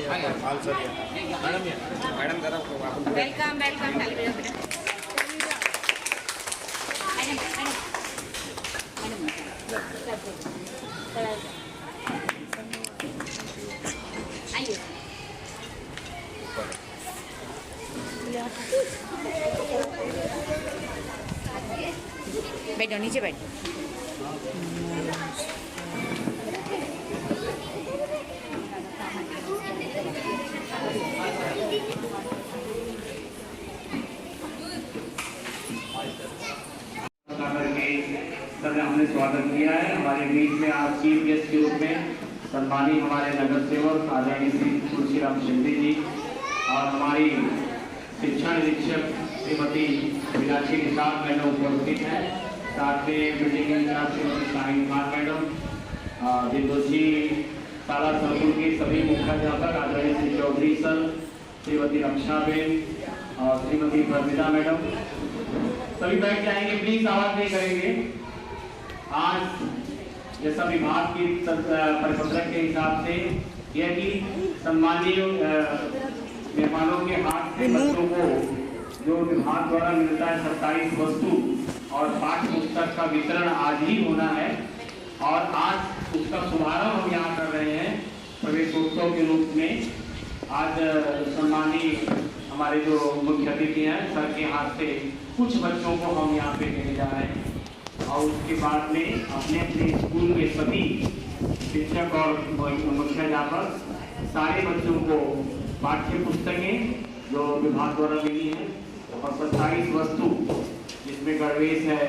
Welcome welcome बैठो नीचे बैठो। हमने स्वागत किया है। हमारे बीच में आज चीफ गेस्ट के रूप में सम्मानित हमारे नगर सेवक आदरणीय श्री तुलसीराम शिंदे जी और हमारी शिक्षा निरीक्षक श्रीमती मीनाक्षी निषाद मैडम उपस्थित हैं। साथ में building incharge Shrimati Shaheen Khan madam, Dildoshi शाला संकुल के सभी मुख्याध्यापक आदरणीय श्री चौधरी सर, श्रीमती रक्षाबेन और श्रीमती प्रमिता मैडम, सभी बैठ जाएंगे। प्लीज आवाज नहीं करेंगे। आज जैसा विभाग की परिपत्रक के हिसाब से यह कि सम्मानीय मेहमानों के हाथ से बच्चों को जो विभाग द्वारा मिलता है 27 वस्तु और पाठ्य पुस्तक का वितरण आज ही होना है और आज उसका शुभारंभ हम यहाँ कर रहे हैं प्रवेशोत्सव के रूप में। आज सम्मानीय हमारे जो मुख्य अतिथि हैं सर के हाथ से कुछ बच्चों को हम यहाँ पे लेने जा रहे हैं और उसके बाद में अपने अपने स्कूल के सभी शिक्षक और मुख्याध्यापक सारे बच्चों को पाठ्य पुस्तकें जो विभाग द्वारा मिली हैं और 27 वस्तु जिसमें गणवेश है,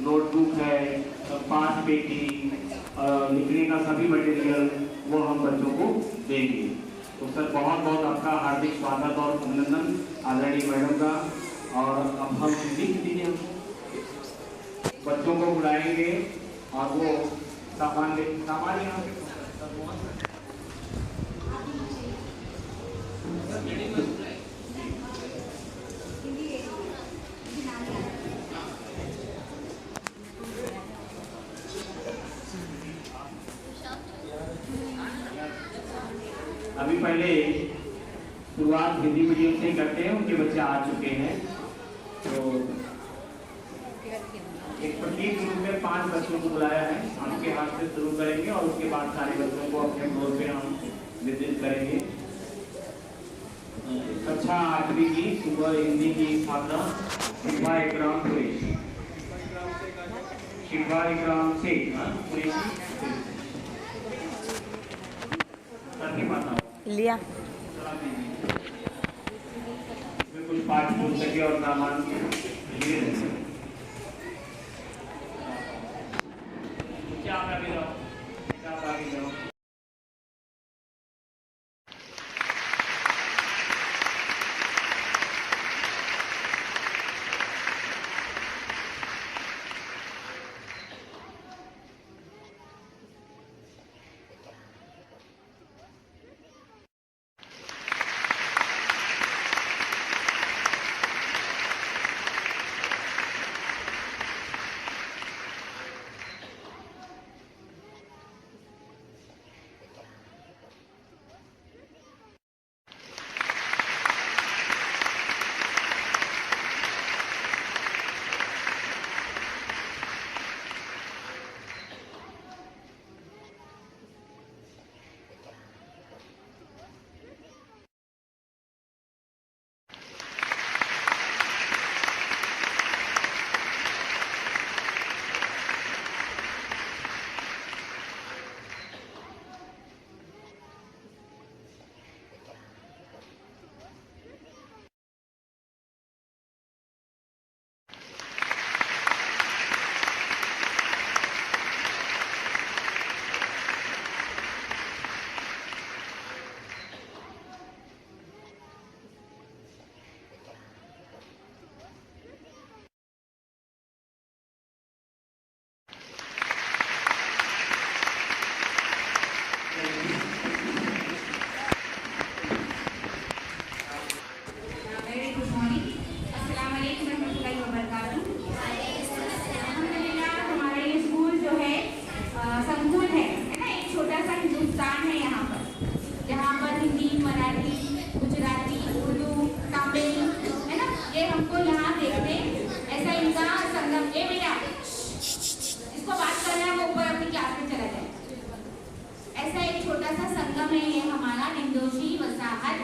नोटबुक है, पाठ पेटी, लिखने का सभी मटेरियल वो हम बच्चों को देंगे। तो सर बहुत बहुत आपका हार्दिक स्वागत और अभिनंदन आदरणीय मैडम का। और अब हम लिख दीजिए, बच्चों को बुलाएंगे और वो सामान यहाँ अभी पहले शुरुआत हिंदी मीडियम से ही करते हैं, उनके बच्चे आ चुके हैं। तो एक प्रतीक रूप में 5 बच्चों को बुलाया है, उनके हाथ से शुरू करेंगे और उसके बाद सारे बच्चों को अपने फ्लोर पे हम वितरित करेंगे। कक्षा 8वीं की सुबह हिंदी की छात्रा शिखा इकराम कुरैशी, शिखा इकराम शेख लिया कुछ पाठ्य पुस्तकें और सामान क्या आगे जाओ। बाहर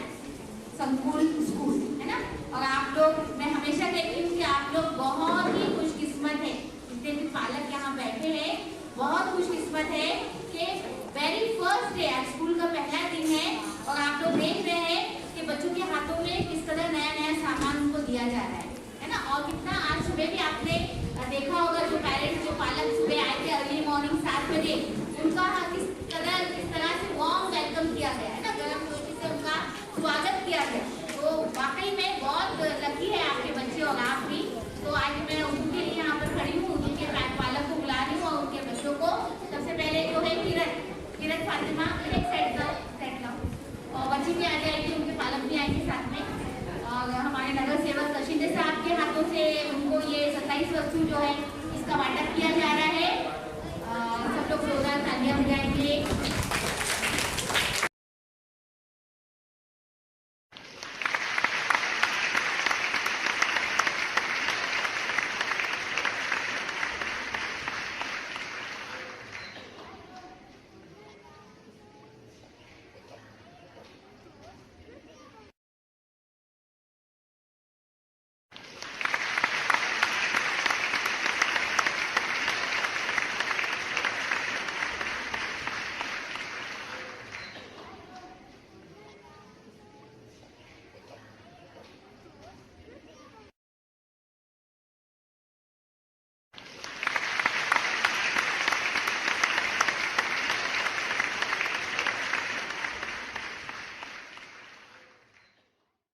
संकुल स्कूल, है ना। और आप लोग, मैं हमेशा कहती हूँ कि आप लोग बहुत ही खुशकिस्मत है, जितने भी पालक यहाँ बैठे हैं बहुत खुशकिस्मत है कि वेरी फर्स्ट डे, आज स्कूल का पहला दिन है और आप लोग देख रहे हैं कि बच्चों के हाथों में किस तरह नया नया सामान उनको दिया जा रहा है ना। और कितना आज सुबह भी आपने देखा होगा, जो पेरेंट्स, जो पालक सुबह आए थे अर्ली मॉर्निंग 7 बजे, उनका किस तरह से वार्म वेलकम किया गया है ना, गर्म रोटी से उनका स्वागत किया गया। तो वाकई में बहुत लकी है आपके बच्चे और आप भी। तो आज मैं उनके लिए यहाँ पर खड़ी हूँ, उनके पालक को बुला रही हूँ और उनके बच्चों को। सबसे पहले जो है किरण फातिमा,